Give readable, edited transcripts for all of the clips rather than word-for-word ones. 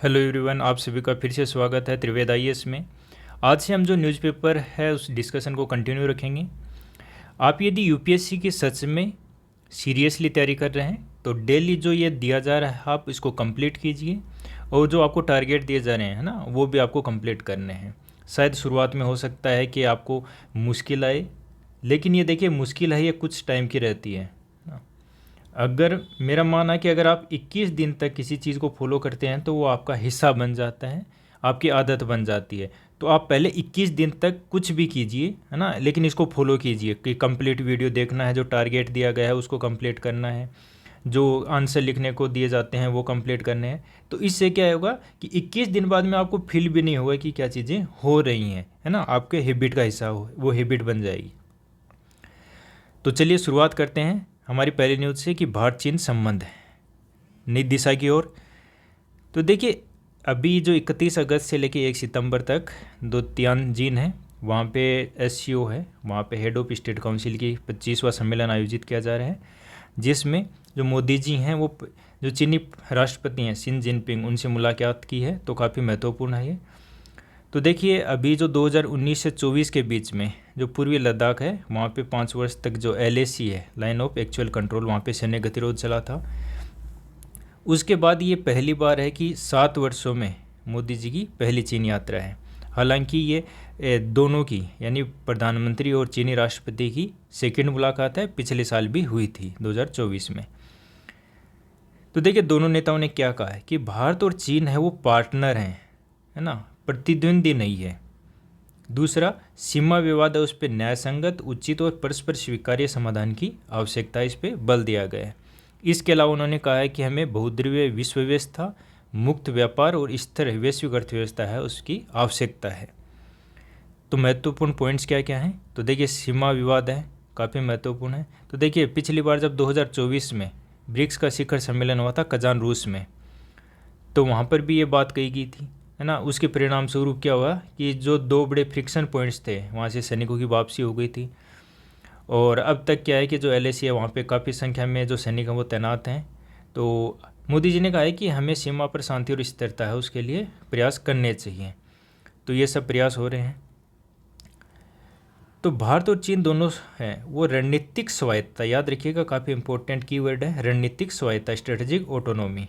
Hello everyone, आप सभी का फिर से स्वागत है त्रिवेद आईएएस में। आज से हम जो न्यूज़पेपर है उस डिस्कशन को कंटिन्यू रखेंगे। आप यदि यूपीएससी की सच में सीरियसली तैयारी कर रहे हैं तो डेली जो ये दिया जा रहा है आप इसको कंप्लीट कीजिए, और जो आपको टारगेट दिए जा रहे हैं ना वो भी आपको कंप्लीट करने हैं। शायद शुरुआत में हो सकता है कि आपको मुश्किल आए, लेकिन ये देखिए मुश्किल है ये कुछ टाइम की रहती है। अगर मेरा मानना है कि अगर आप 21 दिन तक किसी चीज़ को फॉलो करते हैं तो वो आपका हिस्सा बन जाता है, आपकी आदत बन जाती है। तो आप पहले 21 दिन तक कुछ भी कीजिए, है ना, लेकिन इसको फॉलो कीजिए कि कंप्लीट वीडियो देखना है, जो टारगेट दिया गया है उसको कंप्लीट करना है, जो आंसर लिखने को दिए जाते हैं वो कंप्लीट करने हैं। तो इससे क्या होगा कि 21 दिन बाद में आपको फील भी नहीं होगा कि क्या चीज़ें हो रही हैं, है ना, आपके हैबिट का हिस्सा हो, वो हैबिट बन जाएगी। तो चलिए शुरुआत करते हैं हमारी पहली न्यूज़ से कि भारत चीन संबंध है नई दिशा की ओर। तो देखिए अभी जो 31 अगस्त से लेके 1 सितंबर तक दो तियानजिन है, वहाँ पे एससीओ है, वहाँ पे हेड ऑफ स्टेट काउंसिल की 25वां सम्मेलन आयोजित किया जा रहा है, जिसमें जो मोदी जी हैं वो जो चीनी राष्ट्रपति हैं शी जिनपिंग उनसे मुलाकात की है। तो काफ़ी महत्वपूर्ण है ये। तो देखिए अभी जो 2019 से 24 के बीच में जो पूर्वी लद्दाख है वहाँ पे 5 वर्ष तक जो LAC है, लाइन ऑफ एक्चुअल कंट्रोल, वहाँ पे सैन्य गतिरोध चला था। उसके बाद ये पहली बार है कि 7 वर्षों में मोदी जी की पहली चीन यात्रा है। हालांकि ये दोनों की यानी प्रधानमंत्री और चीनी राष्ट्रपति की सेकंड मुलाकात है, पिछले साल भी हुई थी 2024 में। तो देखिए दोनों नेताओं ने क्या कहा है कि भारत और चीन है वो पार्टनर हैं, है ना, प्रतिद्वंदी नहीं है। दूसरा, सीमा विवाद है उस पर न्यायसंगत, उचित और परस्पर स्वीकार्य समाधान की आवश्यकता है, इस पर बल दिया गया है। इसके अलावा उन्होंने कहा है कि हमें बहुद्रव्य विश्व व्यवस्था, मुक्त व्यापार और स्थिर वैश्विक अर्थव्यवस्था है उसकी आवश्यकता है। तो महत्वपूर्ण पॉइंट्स क्या क्या हैं? तो देखिए सीमा विवाद है, काफ़ी महत्वपूर्ण है। तो देखिए पिछली बार जब 2024 में ब्रिक्स का शिखर सम्मेलन हुआ था कजान रूस में, तो वहाँ पर भी ये बात कही गई थी, है ना। उसके परिणाम स्वरूप क्या हुआ कि जो दो बड़े फ्रिक्शन पॉइंट्स थे वहाँ से सैनिकों की वापसी हो गई थी। और अब तक क्या है कि जो LAC है वहाँ पे काफ़ी संख्या में जो सैनिक हैं वो तैनात हैं। तो मोदी जी ने कहा है कि हमें सीमा पर शांति और स्थिरता है उसके लिए प्रयास करने चाहिए। तो ये सब प्रयास हो रहे हैं। तो भारत और चीन दोनों हैं वो रणनीतिक स्वायत्ता, याद रखिएगा काफ़ी इंपॉर्टेंट कीवर्ड है रणनीतिक स्वायत्ता, स्ट्रेटेजिक ऑटोनॉमी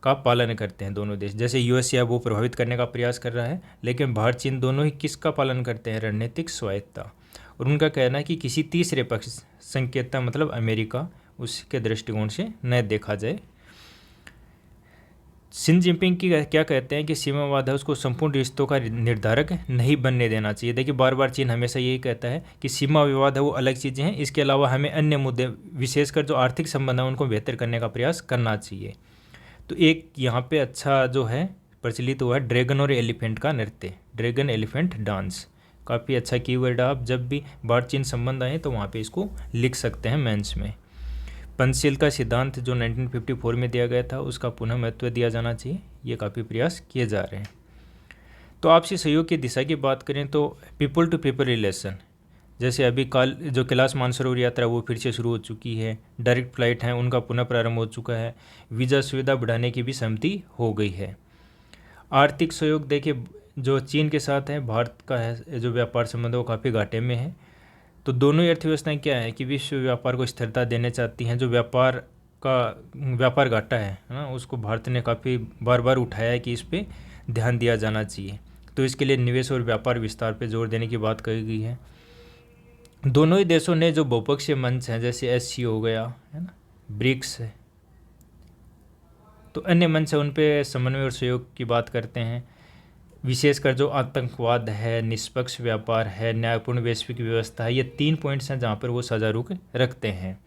का पालन करते हैं दोनों देश। जैसे यूएस या वो प्रभावित करने का प्रयास कर रहा है, लेकिन भारत चीन दोनों ही किसका पालन करते हैं? रणनीतिक स्वायत्ता। और उनका कहना है कि किसी तीसरे पक्ष, संकेतता मतलब अमेरिका, उसके दृष्टिकोण से न देखा जाए। शी जिनपिंग की क्या कहते हैं कि सीमावाद है उसको संपूर्ण रिश्तों का निर्धारक नहीं बनने देना चाहिए। देखिए बार बार चीन हमेशा यही कहता है कि सीमा विवाद है वो अलग चीज़ें हैं, इसके अलावा हमें अन्य मुद्दे विशेषकर जो आर्थिक संबंध है उनको बेहतर करने का प्रयास करना चाहिए। तो एक यहाँ पे अच्छा जो है प्रचलित हुआ है ड्रैगन और एलिफेंट का नृत्य, ड्रैगन एलिफेंट डांस, काफ़ी अच्छा कीवर्ड है। आप जब भी भारत चीन संबंध आए तो वहाँ पे इसको लिख सकते हैं मेंस में। पंचशील का सिद्धांत जो 1954 में दिया गया था उसका पुनः महत्व दिया जाना चाहिए, ये काफ़ी प्रयास किए जा रहे हैं। तो आपसी सहयोग की दिशा की बात करें तो पीपल टू पीपल रिलेशन, जैसे अभी काल जो कैलाश मानसरोवर यात्रा वो फिर से शुरू हो चुकी है, डायरेक्ट फ्लाइट हैं उनका पुनः प्रारंभ हो चुका है, वीज़ा सुविधा बढ़ाने की भी सहमति हो गई है। आर्थिक सहयोग देखिए जो चीन के साथ है भारत का है जो व्यापार संबंध वो काफ़ी घाटे में है। तो दोनों ही अर्थव्यवस्थाएं क्या है कि विश्व व्यापार को स्थिरता देना चाहती हैं। जो व्यापार घाटा है ना, उसको भारत ने काफ़ी बार बार उठाया है कि इस पर ध्यान दिया जाना चाहिए। तो इसके लिए निवेश और व्यापार विस्तार पर जोर देने की बात कही गई है। दोनों ही देशों ने जो बहुपक्षीय मंच हैं जैसे SCO हो गया, है ना, ब्रिक्स है, तो अन्य मंच है उन पे समन्वय और सहयोग की बात करते हैं। विशेषकर जो आतंकवाद है, निष्पक्ष व्यापार है, न्यायपूर्ण वैश्विक व्यवस्था है, ये 3 पॉइंट्स हैं जहाँ पर वो साझा रुख रखते हैं।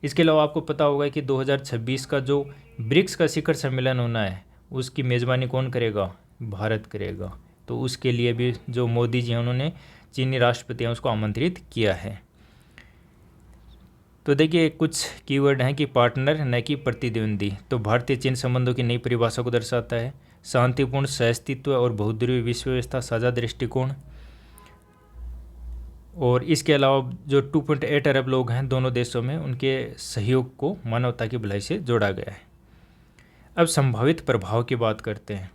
इसके अलावा आपको पता होगा कि 2026 का जो ब्रिक्स का शिखर सम्मेलन होना है उसकी मेज़बानी कौन करेगा? भारत करेगा। तो उसके लिए भी जो मोदी जी हैं उन्होंने चीनी राष्ट्रपति हैं उसको आमंत्रित किया है। तो देखिए कुछ कीवर्ड हैं कि पार्टनर न कि प्रतिद्वंदी। तो भारतीय चीन संबंधों की नई परिभाषा को दर्शाता है। शांतिपूर्ण सहअस्तित्व और बहुद्रव्य विश्व व्यवस्था, साझा दृष्टिकोण। और इसके अलावा जो 2.8 अरब लोग हैं दोनों देशों में, उनके सहयोग को मानवता की भलाई से जोड़ा गया है। अब संभावित प्रभाव की बात करते हैं।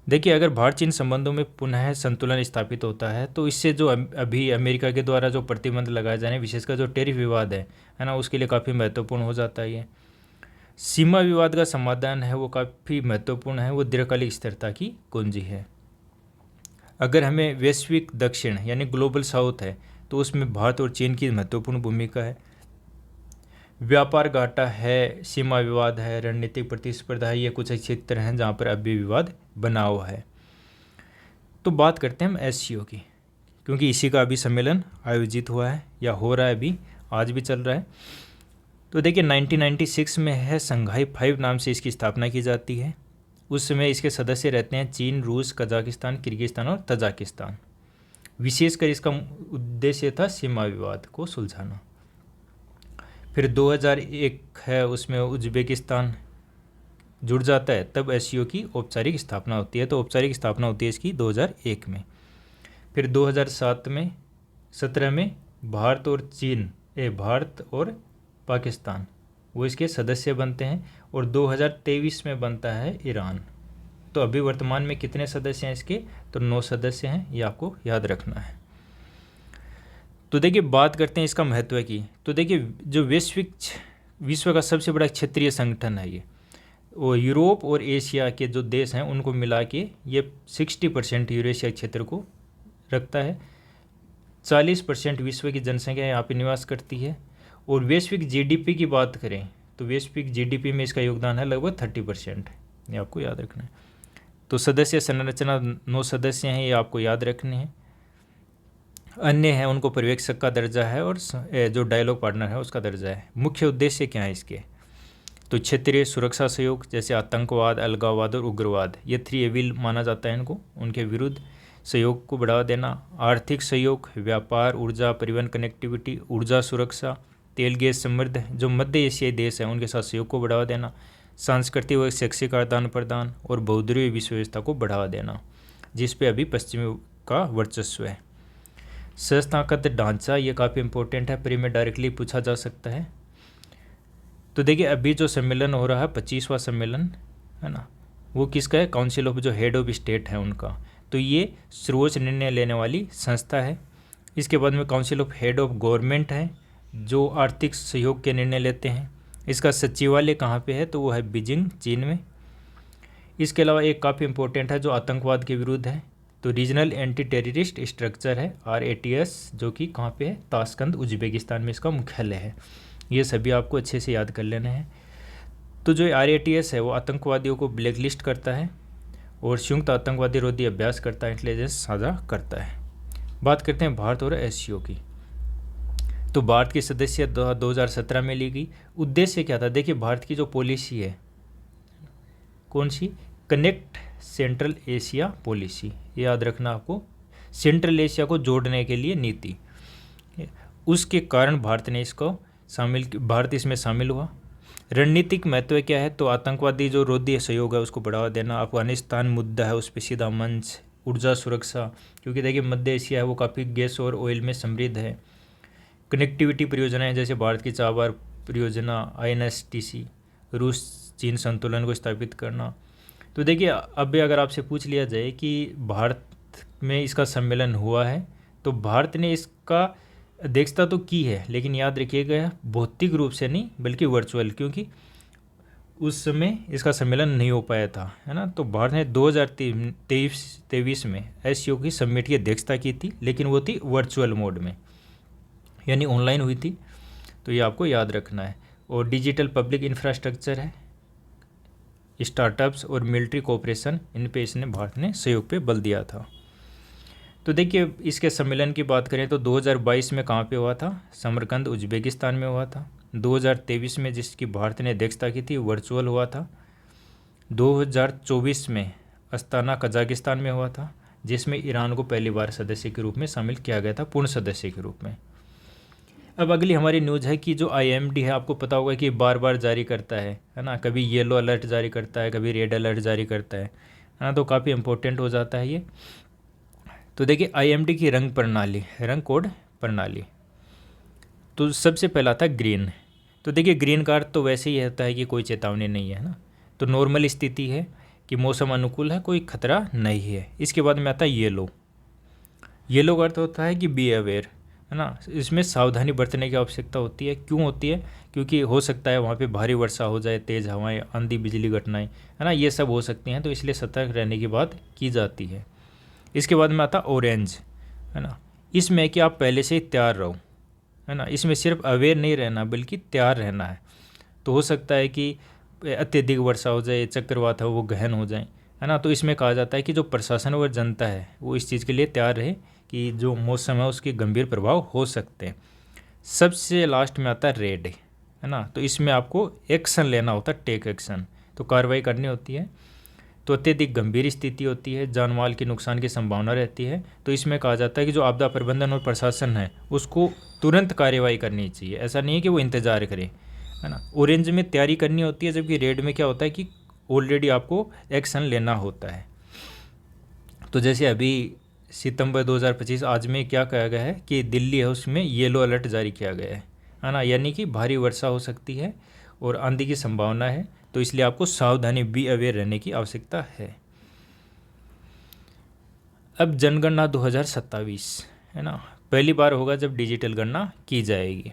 देखिए, अगर भारत चीन संबंधों में पुनः संतुलन स्थापित होता है तो इससे जो अभी अमेरिका के द्वारा जो प्रतिबंध लगाए जा रहे हैं, विशेषकर जो टैरिफ विवाद है ना, उसके लिए काफ़ी महत्वपूर्ण हो जाता है ये। सीमा विवाद का समाधान है वो काफ़ी महत्वपूर्ण है, वो दीर्घकालिक स्थिरता की कुंजी है। अगर हमें वैश्विक दक्षिण यानी ग्लोबल साउथ है तो उसमें भारत और चीन की महत्वपूर्ण भूमिका है। व्यापार घाटा है, सीमा विवाद है, रणनीतिक प्रतिस्पर्धा है, ये कुछ क्षेत्र हैं जहाँ पर अभी विवाद बना हुआ है। तो बात करते हैं हम एससीओ की, क्योंकि इसी का अभी सम्मेलन आयोजित हुआ है या हो रहा है, अभी आज भी चल रहा है। तो देखिए 1996 में है, संघाई 5 नाम से इसकी स्थापना की जाती है। उस समय इसके सदस्य रहते हैं चीन, रूस, कजाकिस्तान, किर्गिस्तान और तजाकिस्तान। विशेषकर इसका उद्देश्य था सीमा विवाद को सुलझाना। फिर 2001 है, उसमें उज्बेकिस्तान जुड़ जाता है, तब एससीओ की औपचारिक स्थापना होती है। तो औपचारिक स्थापना होती है इसकी 2001 में। फिर 2017 में भारत और पाकिस्तान वो इसके सदस्य बनते हैं, और 2023 में बनता है ईरान। तो अभी वर्तमान में कितने सदस्य हैं इसके? तो 9 सदस्य हैं, ये आपको याद रखना है। तो देखिए, बात करते हैं इसका महत्व की। तो देखिए, जो विश्व का सबसे बड़ा क्षेत्रीय संगठन है ये, वो यूरोप और एशिया के जो देश हैं उनको मिला के ये 60% यूरेशिया क्षेत्र को रखता है। 40% विश्व की जनसंख्या यहाँ पे निवास करती है। और वैश्विक जीडीपी की बात करें तो वैश्विक जीडीपी में इसका योगदान है लगभग 30%, ये आपको याद रखना है। तो सदस्य संरचना 9 सदस्य हैं, ये आपको याद रखने हैं। अन्य हैं उनको पर्यवेक्षक का दर्जा है, और जो डायलॉग पार्टनर है उसका दर्जा है। मुख्य उद्देश्य क्या है इसके? तो क्षेत्रीय सुरक्षा सहयोग, जैसे आतंकवाद, अलगाववाद और उग्रवाद, ये 3 एविल माना जाता है इनको, उनके विरुद्ध सहयोग को बढ़ावा देना। आर्थिक सहयोग, व्यापार, ऊर्जा, परिवहन, कनेक्टिविटी, ऊर्जा सुरक्षा, तेल गैस समृद्ध जो मध्य एशियाई देश हैं उनके साथ सहयोग को बढ़ावा देना। सांस्कृतिक व शैक्षिक आदान प्रदान और बहुध्रुवीय विश्व व्यवस्था को बढ़ावा देना, जिस पे अभी पश्चिमी का वर्चस्व है। संस्थागत ढांचा, ये काफ़ी इंपॉर्टेंट है, प्री में डायरेक्टली पूछा जा सकता है। तो देखिए, अभी जो सम्मेलन हो रहा है 25वां सम्मेलन है ना, वो किसका है? काउंसिल ऑफ जो हेड ऑफ स्टेट है उनका। तो ये सर्वोच्च निर्णय लेने वाली संस्था है। इसके बाद में council of head of government है, जो आर्थिक सहयोग के निर्णय लेते हैं। इसका सचिवालय कहाँ पे है? तो वो है बीजिंग, चीन में। इसके अलावा एक काफ़ी इंपॉर्टेंट है जो आतंकवाद के विरुद्ध है, तो रीजनल एंटी टेररिस्ट स्ट्रक्चर है RATS, जो कि कहाँ पे है? ताशकंद, उज्बेकिस्तान में इसका मुख्यालय है। ये सभी आपको अच्छे से याद कर लेने हैं। तो जो RATS है वो आतंकवादियों को ब्लैकलिस्ट करता है और संयुक्त आतंकवादी विरोधी अभ्यास करता है, इंटेलिजेंस साझा करता है। बात करते हैं भारत और एससीओ की। तो भारत की सदस्यता 2017 में ली गई। उद्देश्य क्या था? देखिए, भारत की जो पॉलिसी है, कौन सी? कनेक्ट सेंट्रल एशिया पॉलिसी, ये याद रखना आपको। सेंट्रल एशिया को जोड़ने के लिए नीति, उसके कारण भारत इसमें शामिल हुआ। रणनीतिक महत्व क्या है? तो आतंकवादी जो विरोधी सहयोग है उसको बढ़ावा देना। अफगानिस्तान मुद्दा है, उस पर सीधा मंच। ऊर्जा सुरक्षा, क्योंकि देखिए मध्य एशिया है वो काफ़ी गैस और ऑयल में समृद्ध है। कनेक्टिविटी परियोजनाएं, जैसे भारत की चाबार परियोजना, INSTC, रूस चीन संतुलन को स्थापित करना। तो देखिए, अब अगर आपसे पूछ लिया जाए कि भारत में इसका सम्मेलन हुआ है, तो भारत ने इसका अध्यक्षता तो की है, लेकिन याद रखिएगा भौतिक रूप से नहीं बल्कि वर्चुअल, क्योंकि उस समय इसका सम्मेलन नहीं हो पाया था, है ना। तो भारत ने 2023 में एससीओ की समिट की अध्यक्षता की थी, लेकिन वो थी वर्चुअल मोड में, यानी ऑनलाइन हुई थी। तो ये आपको याद रखना है। और डिजिटल पब्लिक इंफ्रास्ट्रक्चर है, स्टार्टअप्स और मिलिट्री कोऑपरेशन, इन पे इसने भारत ने सहयोग पे बल दिया था। तो देखिए, इसके सम्मेलन की बात करें तो 2022 में कहाँ पे हुआ था? समरकंद, उज्बेकिस्तान में हुआ था। 2023 में जिसकी भारत ने अध्यक्षता की थी वर्चुअल हुआ था। 2024 में अस्ताना, कजाकिस्तान में हुआ था, जिसमें ईरान को पहली बार सदस्य के रूप में शामिल किया गया था, पूर्ण सदस्य के रूप में। अब अगली हमारी न्यूज़ है कि जो IMD है, आपको पता होगा कि बार बार जारी करता है ना, कभी येलो अलर्ट जारी करता है, कभी रेड अलर्ट जारी करता है ना, तो काफ़ी इंपॉर्टेंट हो जाता है ये। तो देखिए, IMD की रंग कोड प्रणाली, तो सबसे पहला था ग्रीन। तो देखिए, ग्रीन का अर्थ तो वैसे ही होता है कि कोई चेतावनी नहीं है ना। तो नॉर्मल स्थिति है कि मौसम अनुकूल है, कोई खतरा नहीं है। इसके बाद में आता है येलो। येलो का अर्थ होता है कि बी अवेयर, है ना। इसमें सावधानी बरतने की आवश्यकता होती है। क्यों होती है? क्योंकि हो सकता है वहाँ पे भारी वर्षा हो जाए, तेज़ हवाएं, आंधी बिजली घटनाएं, है ना, ये सब हो सकती हैं, तो इसलिए सतर्क रहने की बात की जाती है। इसके बाद में आता ऑरेंज, है ना। इसमें है कि आप पहले से ही तैयार रहो, है ना। इसमें सिर्फ अवेयर नहीं रहना बल्कि तैयार रहना है। तो हो सकता है कि अत्यधिक वर्षा हो जाए, चक्रवात है वो गहन हो जाए, है ना। तो इसमें कहा जाता है कि जो प्रशासन और जनता है वो इस चीज़ के लिए तैयार रहे कि जो मौसम है उसके गंभीर प्रभाव हो सकते हैं। सबसे लास्ट में आता है रेड, है ना। तो इसमें आपको एक्शन लेना होता है, टेक एक्शन, तो कार्रवाई करनी होती है। तो अत्यधिक गंभीर स्थिति होती है, जान माल के नुकसान की संभावना रहती है। तो इसमें कहा जाता है कि जो आपदा प्रबंधन और प्रशासन है उसको तुरंत कार्रवाई करनी चाहिए। ऐसा नहीं है कि वो इंतज़ार करे, है ना। ऑरेंज में तैयारी करनी होती है, जबकि रेड में क्या होता है कि ऑलरेडी आपको एक्शन लेना होता है। तो जैसे अभी सितंबर 2025 आज में क्या कहा गया है कि दिल्ली है उसमें येलो अलर्ट जारी किया गया है ना। यानी कि भारी वर्षा हो सकती है और आंधी की संभावना है, तो इसलिए आपको सावधानी, बी अवेयर रहने की आवश्यकता है। अब जनगणना 2027, है ना, पहली बार होगा जब डिजिटल गणना की जाएगी।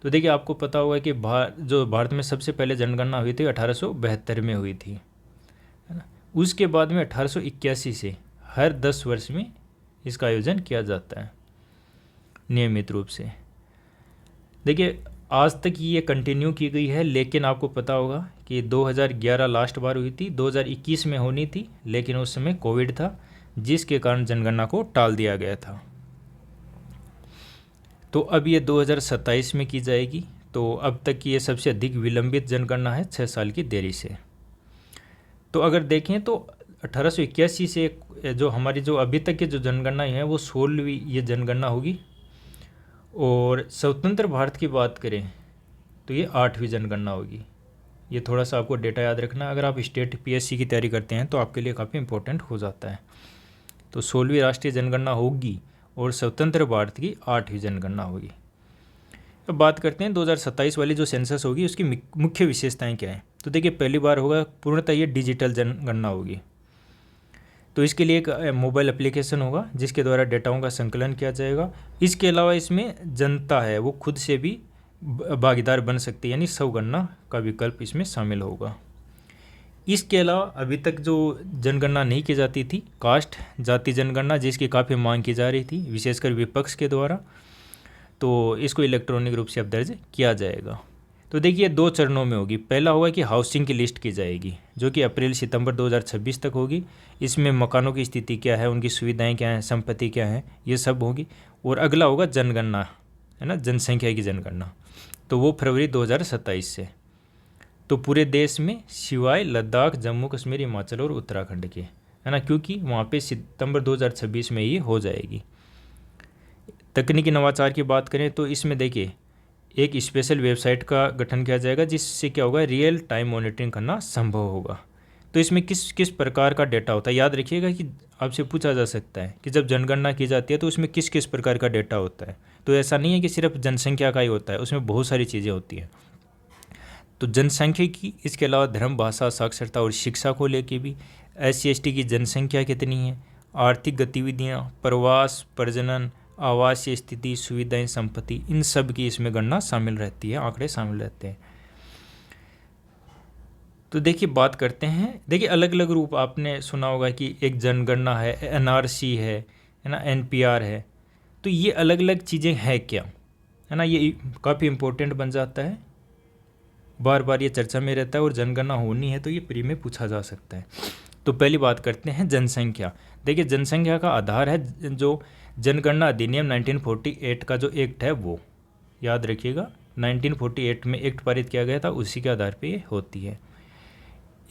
तो देखिए आपको पता होगा कि भारत में सबसे पहले जनगणना हुई थी 1872 में हुई थी, है ना। उसके बाद में 1881 से हर 10 वर्ष में इसका आयोजन किया जाता है नियमित रूप से। देखिए आज तक ये कंटिन्यू की गई है, लेकिन आपको पता होगा कि 2011 लास्ट बार हुई थी, 2021 में होनी थी, लेकिन उस समय कोविड था जिसके कारण जनगणना को टाल दिया गया था। तो अब ये 2027 में की जाएगी। तो अब तक की ये सबसे अधिक विलंबित जनगणना है, 6 साल की देरी से। तो अगर देखें तो 1881 से जो हमारी जो अभी तक की जो जनगणना है वो 16वीं ये जनगणना होगी। और स्वतंत्र भारत की बात करें तो ये 8वीं जनगणना होगी। ये थोड़ा सा आपको डेटा याद रखना, अगर आप स्टेट पीएससी की तैयारी करते हैं तो आपके लिए काफ़ी इंपॉर्टेंट हो जाता है। तो 16वीं राष्ट्रीय जनगणना होगी और स्वतंत्र भारत की 8वीं जनगणना होगी। अब बात करते हैं 2027 वाली जो सेंसस होगी उसकी मुख्य विशेषताएं क्या हैं। तो देखिए पहली बार होगा पूर्णतः ये डिजिटल जनगणना होगी। तो इसके लिए एक मोबाइल एप्लीकेशन होगा जिसके द्वारा डेटाओं का संकलन किया जाएगा। इसके अलावा इसमें जनता है वो खुद से भी भागीदार बन सकती है, यानी स्वगणना का विकल्प इसमें शामिल होगा। इसके अलावा अभी तक जो जनगणना नहीं की जाती थी, कास्ट जाति जनगणना, जिसकी काफ़ी मांग की जा रही थी विशेषकर विपक्ष के द्वारा, तो इसको इलेक्ट्रॉनिक रूप से अब दर्ज किया जाएगा। तो देखिए 2 चरणों में होगी। पहला होगा कि हाउसिंग की लिस्ट की जाएगी जो कि अप्रैल सितंबर 2026 तक होगी। इसमें मकानों की स्थिति क्या है, उनकी सुविधाएं क्या हैं, संपत्ति क्या है, ये सब होगी। और अगला होगा जनगणना, है ना, जनसंख्या की जनगणना, तो वो फरवरी 2027 से। तो पूरे देश में सिवाय लद्दाख, जम्मू कश्मीर, हिमाचल और उत्तराखंड के, है ना, क्योंकि वहाँ पे सितंबर 2026 में ये हो जाएगी। तकनीकी नवाचार की बात करें तो इसमें देखिए एक स्पेशल वेबसाइट का गठन किया जाएगा जिससे क्या होगा, रियल टाइम मॉनिटरिंग करना संभव होगा। तो इसमें किस किस प्रकार का डेटा होता है, याद रखिएगा कि आपसे पूछा जा सकता है कि जब जनगणना की जाती है तो उसमें किस किस प्रकार का डेटा होता है। तो ऐसा नहीं है कि सिर्फ जनसंख्या का ही होता है, उसमें बहुत सारी चीज़ें होती हैं। तो जनसंख्या की, इसके अलावा धर्म, भाषा, साक्षरता और शिक्षा को लेके भी, SC/ST की जनसंख्या कितनी है, आर्थिक गतिविधियाँ, प्रवास, प्रजनन, आवासीय स्थिति, सुविधाएं, संपत्ति, इन सब की इसमें गणना शामिल रहती है, आंकड़े शामिल रहते हैं। तो देखिए बात करते हैं, देखिए अलग अलग रूप आपने सुना होगा कि एक जनगणना है, NRC है ना, NPR है। तो ये अलग अलग चीज़ें हैं क्या, है ना, ये काफ़ी इम्पोर्टेंट बन जाता है, बार बार ये चर्चा में रहता है और जनगणना होनी है तो ये प्री में पूछा जा सकता है। तो पहली बात करते हैं जनसंख्या। देखिए जनसंख्या का आधार है जो जनगणना अधिनियम 1948 का जो एक्ट है वो, याद रखिएगा 1948 में एक्ट पारित किया गया था, उसी के आधार पे ये होती है।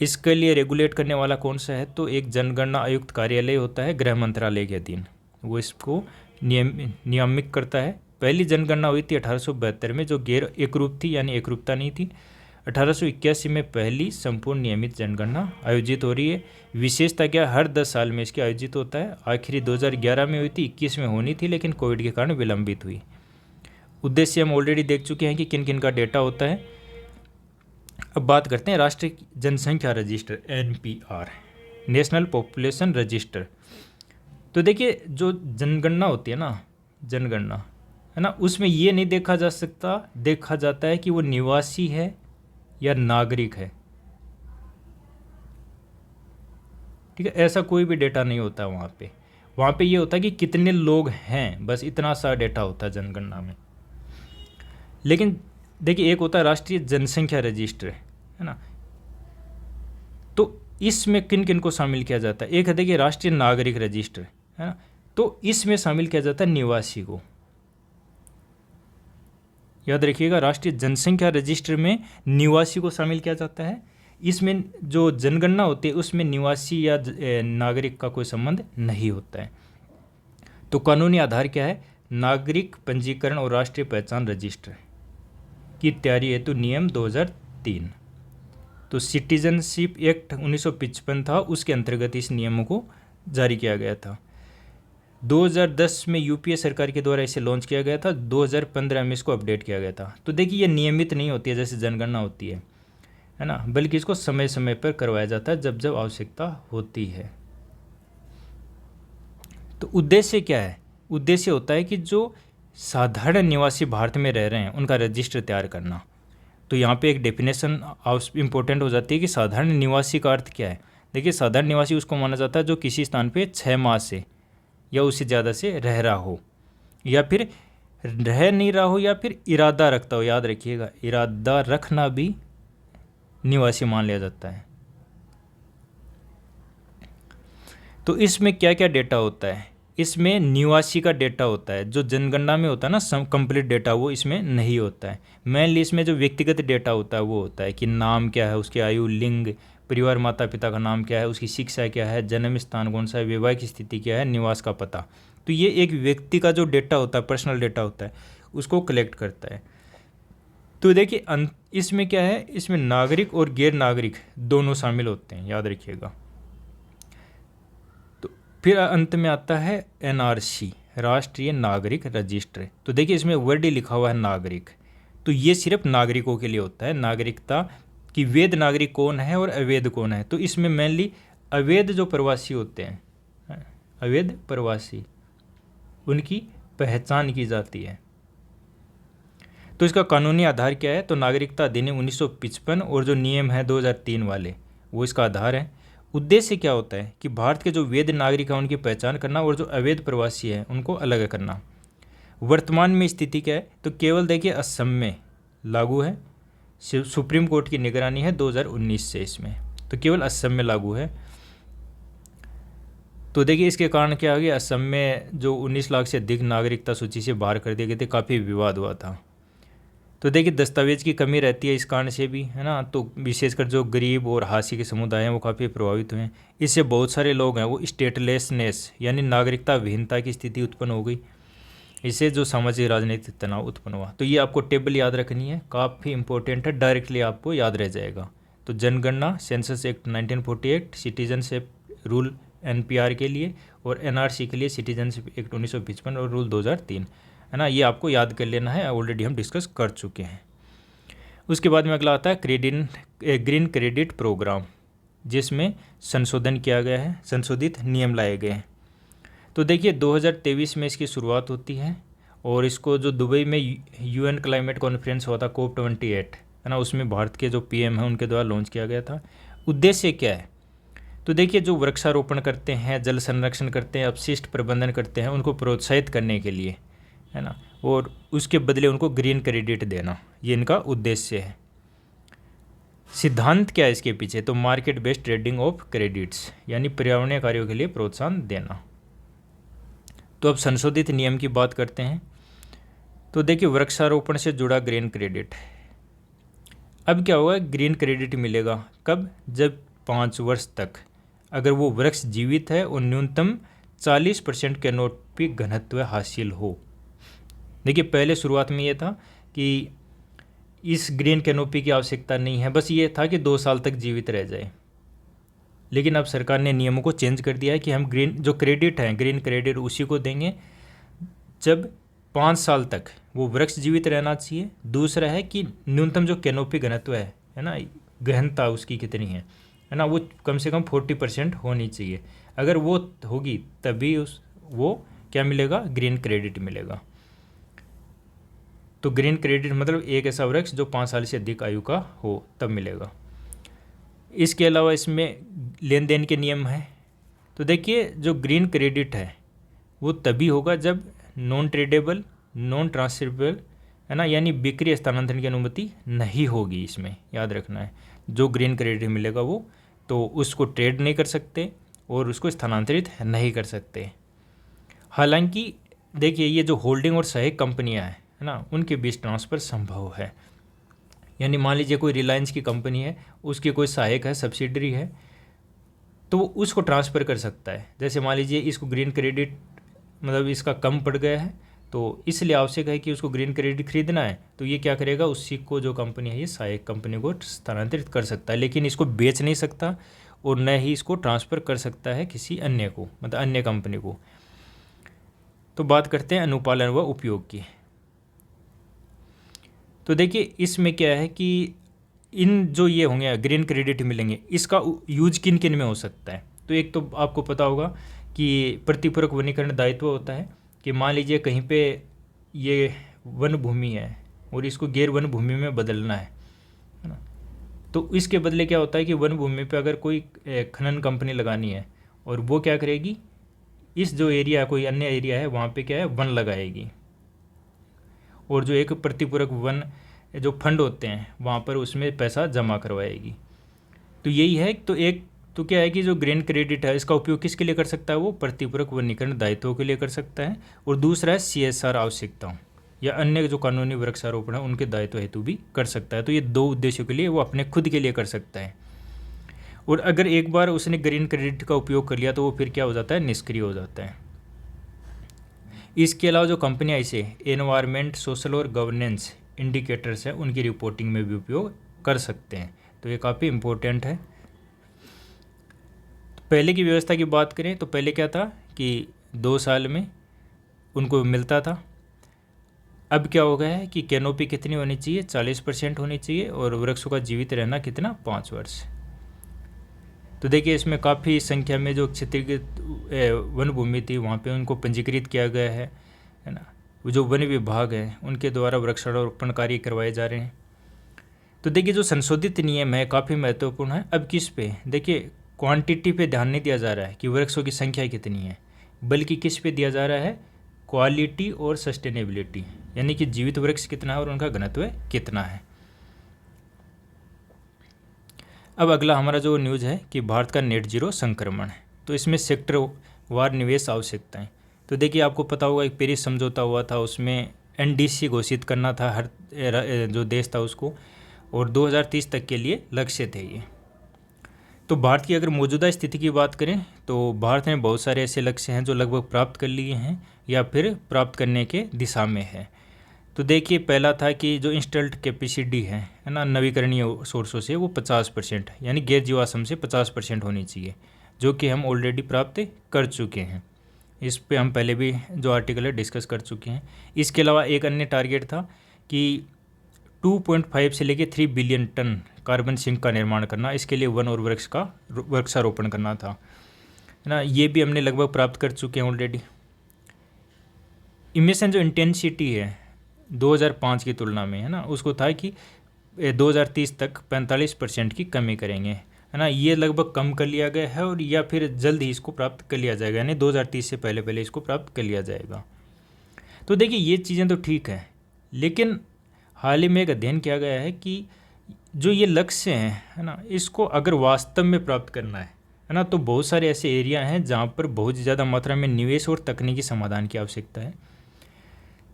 इसके लिए रेगुलेट करने वाला कौन सा है, तो एक जनगणना आयुक्त कार्यालय होता है गृह मंत्रालय के अधीन, वो इसको नियमित करता है। पहली जनगणना हुई थी 1872 में जो गैर एकरूप थी, यानी एकरूपता नहीं थी। 1881 में पहली संपूर्ण नियमित जनगणना आयोजित हो रही है। विशेषता क्या, हर 10 साल में इसकी आयोजित होता है। आखिरी 2011 में हुई थी, 21 में होनी थी लेकिन कोविड के कारण विलंबित हुई। उद्देश्य हम ऑलरेडी देख चुके हैं कि किन किन का डेटा होता है। अब बात करते हैं राष्ट्रीय जनसंख्या register, NPR, national population register. तो देखिए जो जनगणना होती है ना, जनगणना है ना, उसमें ये नहीं देखा जाता है कि वो निवासी है या नागरिक है। ठीक है, ऐसा कोई भी डेटा नहीं होता वहाँ पे ये होता है कि कितने लोग हैं, बस इतना सा डेटा होता है जनगणना में। लेकिन देखिए एक होता है राष्ट्रीय जनसंख्या रजिस्टर, है ना, तो इसमें किन किन को शामिल किया जाता है। एक है देखिए राष्ट्रीय नागरिक रजिस्टर, है ना, तो इसमें शामिल किया जाता है निवासी को। याद रखिएगा, राष्ट्रीय जनसंख्या रजिस्टर में निवासी को शामिल किया जाता है। इसमें जो जनगणना होती है उसमें निवासी या नागरिक का कोई संबंध नहीं होता है। तो कानूनी आधार क्या है, नागरिक पंजीकरण और राष्ट्रीय पहचान रजिस्टर की तैयारी हेतु नियम 2003। तो सिटीजनशिप एक्ट 1955 था, उसके अंतर्गत इस नियम को जारी किया गया था। 2010 में यूपीए सरकार के द्वारा इसे लॉन्च किया गया था, 2015 में इसको अपडेट किया गया था। तो देखिए ये नियमित नहीं होती है जैसे जनगणना होती है ना, बल्कि इसको समय समय पर करवाया जाता है जब जब आवश्यकता होती है। तो उद्देश्य क्या है, उद्देश्य होता है कि जो साधारण निवासी भारत में रह रहे हैं उनका रजिस्टर तैयार करना। तो यहाँ पे एक डेफिनेशन इम्पोर्टेंट हो जाती है कि साधारण निवासी का अर्थ क्या है। देखिए साधारण निवासी उसको माना जाता है जो किसी स्थान पे 6 माह से या उससे ज़्यादा से रह रहा हो, या फिर रह नहीं रहा हो, या फिर इरादा रखता हो। याद रखिएगा, इरादा रखना भी निवासी मान लिया जाता है। तो इसमें क्या क्या डेटा होता है, इसमें निवासी का डेटा होता है, जो जनगणना में होता है ना कंप्लीट डेटा, वो इसमें नहीं होता है। मेनली इसमें जो व्यक्तिगत डेटा होता है वो होता है कि नाम क्या है, उसकी आयु, लिंग, परिवार, माता पिता का नाम क्या है, उसकी शिक्षा क्या है, जन्म स्थान कौन सा है, वैवाहिक स्थिति क्या है, निवास का पता। तो ये एक व्यक्ति का जो डेटा होता है, पर्सनल डेटा होता है, उसको कलेक्ट करता है। तो देखिए इसमें क्या है, इसमें नागरिक और गैर नागरिक दोनों शामिल होते हैं, याद रखिएगा। तो फिर अंत में आता है NRC, राष्ट्रीय नागरिक रजिस्टर। तो देखिए इसमें वर्ड ही लिखा हुआ है नागरिक, तो ये सिर्फ नागरिकों के लिए होता है, नागरिकता कि वैध नागरिक कौन है और अवैध कौन है। तो इसमें मेनली अवैध जो प्रवासी होते हैं, अवैध प्रवासी, उनकी पहचान की जाती है। तो इसका कानूनी आधार क्या है, तो नागरिकता अधिनियम 1955 और जो नियम है 2003 वाले, वो इसका आधार है। उद्देश्य क्या होता है कि भारत के जो वैध नागरिक हैं उनकी पहचान करना और जो अवैध प्रवासी हैं उनको अलग करना। वर्तमान में स्थिति क्या है, तो केवल देखिए असम में लागू है, सुप्रीम कोर्ट की निगरानी है 2019 से इसमें, तो केवल असम में लागू है। तो देखिए इसके कारण क्या हो गया, असम में जो 19 लाख से अधिक नागरिकता सूची से बाहर कर दिए गए थे, काफ़ी विवाद हुआ था। तो देखिए दस्तावेज की कमी रहती है इस कारण से भी, है ना, तो विशेषकर जो गरीब और हाशिए के समुदाय हैं वो काफ़ी प्रभावित हुए हैं। इससे बहुत सारे लोग हैं वो स्टेटलेसनेस यानी नागरिकता विहीनता की स्थिति उत्पन्न हो गई। इससे जो सामाजिक राजनीतिक तनाव उत्पन्न हुआ। तो ये आपको टेबल याद रखनी है, काफ़ी इंपॉर्टेंट है, डायरेक्टली आपको याद रह जाएगा। तो जनगणना, census act 1948, citizenship rule NPR के लिए, और NRC के लिए सिटीजनशिप एक्ट 1955 और रूल 2003, है ना, ये आपको याद कर लेना है, ऑलरेडी हम डिस्कस कर चुके हैं। उसके बाद में अगला आता है ग्रीन क्रेडिट प्रोग्राम, जिसमें संशोधन किया गया है, संशोधित नियम लाए गए हैं। तो देखिए 2023 में इसकी शुरुआत होती है, और इसको जो दुबई में UN क्लाइमेट कॉन्फ्रेंस हुआ था COP28, है ना, उसमें भारत के जो PM हैं उनके द्वारा लॉन्च किया गया था। उद्देश्य क्या है, तो देखिए जो वृक्षारोपण करते हैं, जल संरक्षण करते हैं, अपशिष्ट प्रबंधन करते हैं, उनको प्रोत्साहित करने के लिए, है ना, और उसके बदले उनको ग्रीन क्रेडिट देना, ये इनका उद्देश्य है। सिद्धांत क्या है इसके पीछे, तो market based trading of credits, यानी पर्यावरणीय कार्यों के लिए प्रोत्साहन देना। तो अब संशोधित नियम की बात करते हैं। तो देखिए वृक्षारोपण से जुड़ा ग्रीन क्रेडिट, अब क्या होगा, ग्रीन क्रेडिट मिलेगा कब, जब 5 वर्ष तक अगर वो वृक्ष जीवित है और न्यूनतम 40% कैनोपी घनत्व हासिल हो। देखिए पहले शुरुआत में ये था कि इस ग्रीन कैनोपी की आवश्यकता नहीं है, बस ये था कि 2 साल तक जीवित रह जाए। लेकिन अब सरकार ने नियमों को चेंज कर दिया है कि हम ग्रीन जो क्रेडिट है, ग्रीन क्रेडिट उसी को देंगे जब 5 साल तक वो वृक्ष जीवित रहना चाहिए। दूसरा है कि न्यूनतम जो कैनोपी घनत्व है, है ना, गहनता उसकी कितनी है ना, वो कम से कम 40% होनी चाहिए। अगर वो होगी तभी वो क्या मिलेगा, ग्रीन क्रेडिट मिलेगा। तो ग्रीन क्रेडिट मतलब एक ऐसा वृक्ष जो 5 साल से अधिक आयु का हो तब मिलेगा। इसके अलावा इसमें लेन देन के नियम हैं। तो देखिए जो ग्रीन क्रेडिट है वो तभी होगा जब नॉन ट्रेडेबल, नॉन ट्रांसफरेबल, है ना, यानी बिक्री स्थानांतरण की अनुमति नहीं होगी। इसमें याद रखना है, जो ग्रीन क्रेडिट मिलेगा वो तो उसको ट्रेड नहीं कर सकते और उसको स्थानांतरित नहीं कर सकते। हालांकि देखिए ये जो होल्डिंग और सहायक कंपनियां हैं, है ना, उनके बीच ट्रांसफ़र संभव है। यानी मान लीजिए कोई रिलायंस की कंपनी है, उसकी कोई सहायक है, सब्सिडरी है, तो वो उसको ट्रांसफ़र कर सकता है। जैसे मान लीजिए इसको ग्रीन क्रेडिट मतलब इसका कम पड़ गया है, तो इसलिए आवश्यक है कि उसको ग्रीन क्रेडिट खरीदना है, तो ये क्या करेगा, उसी को जो कंपनी है ये सहायक कंपनी को स्थानांतरित कर सकता है, लेकिन इसको बेच नहीं सकता और न ही इसको ट्रांसफ़र कर सकता है किसी अन्य को, मतलब अन्य कंपनी को। तो बात करते हैं अनुपालन व उपयोग की। तो देखिए इसमें क्या है कि इन जो ये होंगे ग्रीन क्रेडिट मिलेंगे, इसका यूज किन किन में हो सकता है। तो एक तो आपको पता होगा कि प्रतिपूरक वनीकरण दायित्व होता है कि मान लीजिए कहीं पे ये वन भूमि है और इसको गैर वन भूमि में बदलना है ना, तो इसके बदले क्या होता है कि वन भूमि पे अगर कोई खनन कंपनी लगानी है और वो क्या करेगी, इस जो एरिया कोई अन्य एरिया है वहाँ पे क्या है वन लगाएगी, और जो एक प्रतिपूरक वन जो फंड होते हैं वहाँ पर उसमें पैसा जमा करवाएगी। तो यही है। तो एक तो क्या है कि जो ग्रीन क्रेडिट है इसका उपयोग किसके लिए कर सकता है, वो प्रतिपूरक वनीकरण दायित्वों के लिए कर सकता है, और दूसरा है CSR आवश्यकताओं या अन्य जो कानूनी वृक्षारोपण है उनके दायित्व हेतु भी कर सकता है। तो ये 2 उद्देश्यों के लिए वो अपने खुद के लिए कर सकता है। और अगर एक बार उसने ग्रीन क्रेडिट का उपयोग कर लिया तो वो फिर क्या हो जाता है, निष्क्रिय हो जाता है। इसके अलावा जो कंपनियां इसे एनवायरमेंट, सोशल और गवर्नेंस इंडिकेटर्स हैं उनकी रिपोर्टिंग में भी उपयोग कर सकते हैं। तो ये काफ़ी इम्पोर्टेंट है। तो पहले की व्यवस्था की बात करें तो पहले क्या था कि 2 साल में उनको मिलता था। अब क्या हो गया है कि कैनोपी कितनी होनी चाहिए, 40% होनी चाहिए, और वृक्षों का जीवित रहना कितना, 5 वर्ष। तो देखिए इसमें काफ़ी संख्या में जो क्षेत्रीय वन भूमि थी वहाँ पे उनको पंजीकृत किया गया है ना। जो वन विभाग है उनके द्वारा वृक्षारोपण कार्य करवाए जा रहे हैं। तो देखिए जो संशोधित नियम है काफ़ी महत्वपूर्ण है। अब किस पे, देखिए क्वांटिटी पे ध्यान नहीं दिया जा रहा है कि वृक्षों की संख्या कितनी है, बल्कि किस पे दिया जा रहा है, क्वालिटी और सस्टेनेबिलिटी, यानी कि जीवित वृक्ष कितना है और उनका घनत्व कितना है। अब अगला हमारा जो न्यूज़ है कि भारत का नेट जीरो संक्रमण है। तो इसमें सेक्टर वार निवेश आवश्यकताएं। तो देखिए आपको पता होगा एक पेरिस समझौता हुआ था, उसमें NDC घोषित करना था हर जो देश था उसको, और 2030 तक के लिए लक्ष्य थे ये। तो भारत की अगर मौजूदा स्थिति की बात करें तो भारत में बहुत सारे ऐसे लक्ष्य हैं जो लगभग प्राप्त कर लिए हैं या फिर प्राप्त करने के दिशा में है। तो देखिए पहला था कि जो इंस्टॉल्ड कैपेसिटी है ना नवीकरणीय सोर्सों से, वो 50% यानी गैर जीवाश्म से 50% होनी चाहिए, जो कि हम ऑलरेडी प्राप्त कर चुके हैं। इस पे हम पहले भी जो आर्टिकल है डिस्कस कर चुके हैं। इसके अलावा एक अन्य टारगेट था कि 2.5 से लेकर 3 बिलियन टन कार्बन सिंक का निर्माण करना, इसके लिए वन और वृक्षारोपण करना था, है ना। ये भी हमने लगभग प्राप्त कर चुके हैं ऑलरेडी। इमिशन जो इंटेंसिटी है 2005 की तुलना में, है ना, उसको था कि 2030 तक 45% की कमी करेंगे, है ना। ये लगभग कम कर लिया गया है और या फिर जल्द ही इसको प्राप्त कर लिया जाएगा, यानी 2030 से पहले पहले इसको प्राप्त कर लिया जाएगा। तो देखिए ये चीज़ें तो ठीक है, लेकिन हाल ही में एक अध्ययन किया गया है कि जो ये लक्ष्य हैं, है ना, इसको अगर वास्तव में प्राप्त करना है ना, तो बहुत सारे ऐसे एरिया हैं जहाँ पर बहुत ज़्यादा मात्रा में निवेश और तकनीकी समाधान की आवश्यकता है।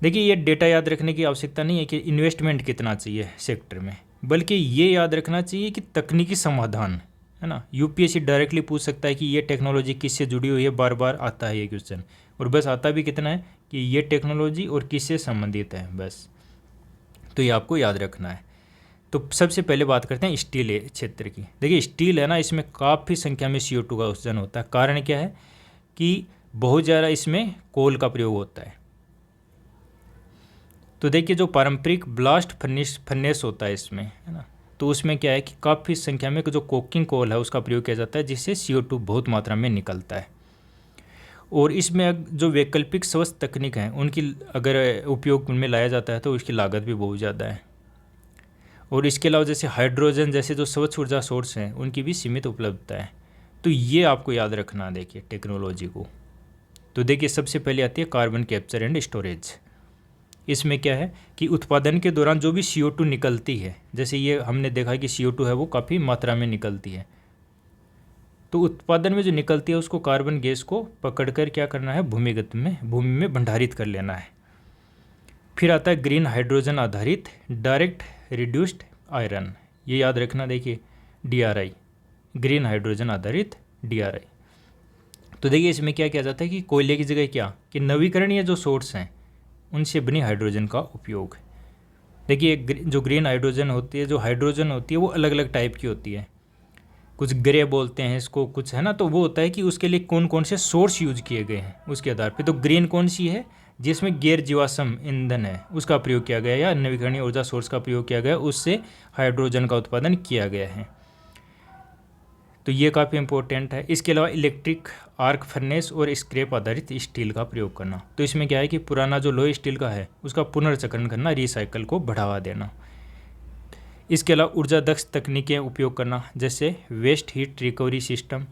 देखिए ये डेटा याद रखने की आवश्यकता नहीं है कि इन्वेस्टमेंट कितना चाहिए सेक्टर में, बल्कि ये याद रखना चाहिए कि तकनीकी समाधान, है ना। UPSC डायरेक्टली पूछ सकता है कि ये टेक्नोलॉजी किससे जुड़ी हुई है, बार बार आता है ये क्वेश्चन, और बस आता भी कितना है कि ये टेक्नोलॉजी और किससे संबंधित है, बस। तो ये आपको याद रखना है। तो सबसे पहले बात करते हैं स्टील क्षेत्र की। देखिए स्टील है ना, इसमें काफ़ी संख्या में CO2 का उत्सर्जन होता है। कारण क्या है कि बहुत ज़्यादा इसमें कोल का प्रयोग होता है। तो देखिए जो पारंपरिक ब्लास्ट फर्नेस होता है इसमें, है ना, तो उसमें क्या है कि काफ़ी संख्या में जो कोकिंग कोल है उसका प्रयोग किया जाता है, जिससे CO2 बहुत मात्रा में निकलता है। और इसमें जो वैकल्पिक स्वच्छ तकनीक हैं उनकी अगर उपयोग में लाया जाता है तो उसकी लागत भी बहुत ज़्यादा है। और इसके अलावा जैसे हाइड्रोजन जैसे जो स्वच्छ ऊर्जा सोर्स हैं उनकी भी सीमित उपलब्धता है। तो ये आपको याद रखना, देखिए टेक्नोलॉजी को। तो देखिए सबसे पहले आती है कार्बन कैप्चर एंड स्टोरेज। इसमें क्या है कि उत्पादन के दौरान जो भी CO2 निकलती है, जैसे ये हमने देखा कि CO2 है वो काफ़ी मात्रा में निकलती है, तो उत्पादन में जो निकलती है उसको कार्बन गैस को पकड़कर क्या करना है, भूमि में भंडारित कर लेना है। फिर आता है ग्रीन हाइड्रोजन आधारित डायरेक्ट रिड्यूस्ड आयरन, ये याद रखना, देखिए DRI, ग्रीन हाइड्रोजन आधारित DRI। तो देखिए इसमें क्या किया जाता है कि कोयले की जगह क्या कि नवीकरणीय जो सोर्स हैं उनसे बनी हाइड्रोजन का उपयोग। देखिए जो ग्रीन हाइड्रोजन होती है, जो हाइड्रोजन होती है वो अलग अलग टाइप की होती है, कुछ ग्रे बोलते हैं इसको, कुछ है ना। तो वो होता है कि उसके लिए कौन कौन से सोर्स यूज किए गए हैं उसके आधार पे। तो ग्रीन कौन सी है, जिसमें गैर जीवाश्म ईंधन है उसका प्रयोग किया गया या नवीकरणीय ऊर्जा सोर्स का प्रयोग किया गया, उससे हाइड्रोजन का उत्पादन किया गया है। तो ये काफ़ी इंपॉर्टेंट है। इसके अलावा इलेक्ट्रिक आर्क फर्नेस और स्क्रैप आधारित स्टील का प्रयोग करना। तो इसमें क्या है कि पुराना जो लोहे स्टील का है उसका पुनर्चक्रण करना, रिसाइकल को बढ़ावा देना। इसके अलावा ऊर्जा दक्ष तकनीकें उपयोग करना, जैसे waste heat recovery system,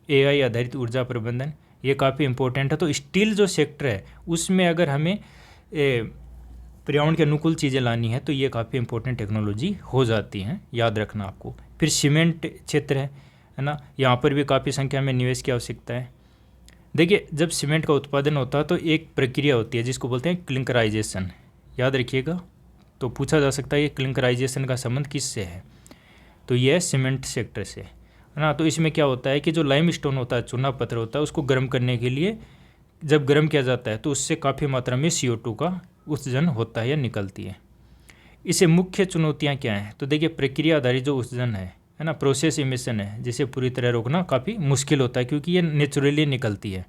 AI आधारित ऊर्जा प्रबंधन, ये काफ़ी इंपॉर्टेंट है। तो स्टील जो सेक्टर है उसमें अगर हमें पर्यावरण के अनुकूल चीज़ें लानी है तो ये काफ़ी इंपॉर्टेंट टेक्नोलॉजी हो जाती हैं, याद रखना आपको। फिर सीमेंट क्षेत्र है ना, यहाँ पर भी काफ़ी संख्या में निवेश की आवश्यकता है। देखिए जब सीमेंट का उत्पादन होता है तो एक प्रक्रिया होती है जिसको बोलते हैं क्लिंकराइजेशन, याद रखिएगा। तो पूछा जा सकता है ये क्लिंकराइजेशन का संबंध किससे है, तो ये है सीमेंट सेक्टर से, है ना। तो इसमें क्या होता है कि जो लाइमस्टोन होता है, चूना पत्थर होता है, उसको गर्म करने के लिए जब गर्म किया जाता है तो उससे काफ़ी मात्रा में CO2 का उत्सर्जन होता है या निकलती है। इसे मुख्य चुनौतियाँ क्या हैं, तो देखिए प्रक्रिया आधारित जो उत्सर्जन है ना, प्रोसेस इमिशन है, जिसे पूरी तरह रोकना काफ़ी मुश्किल होता है क्योंकि ये नेचुरली निकलती है।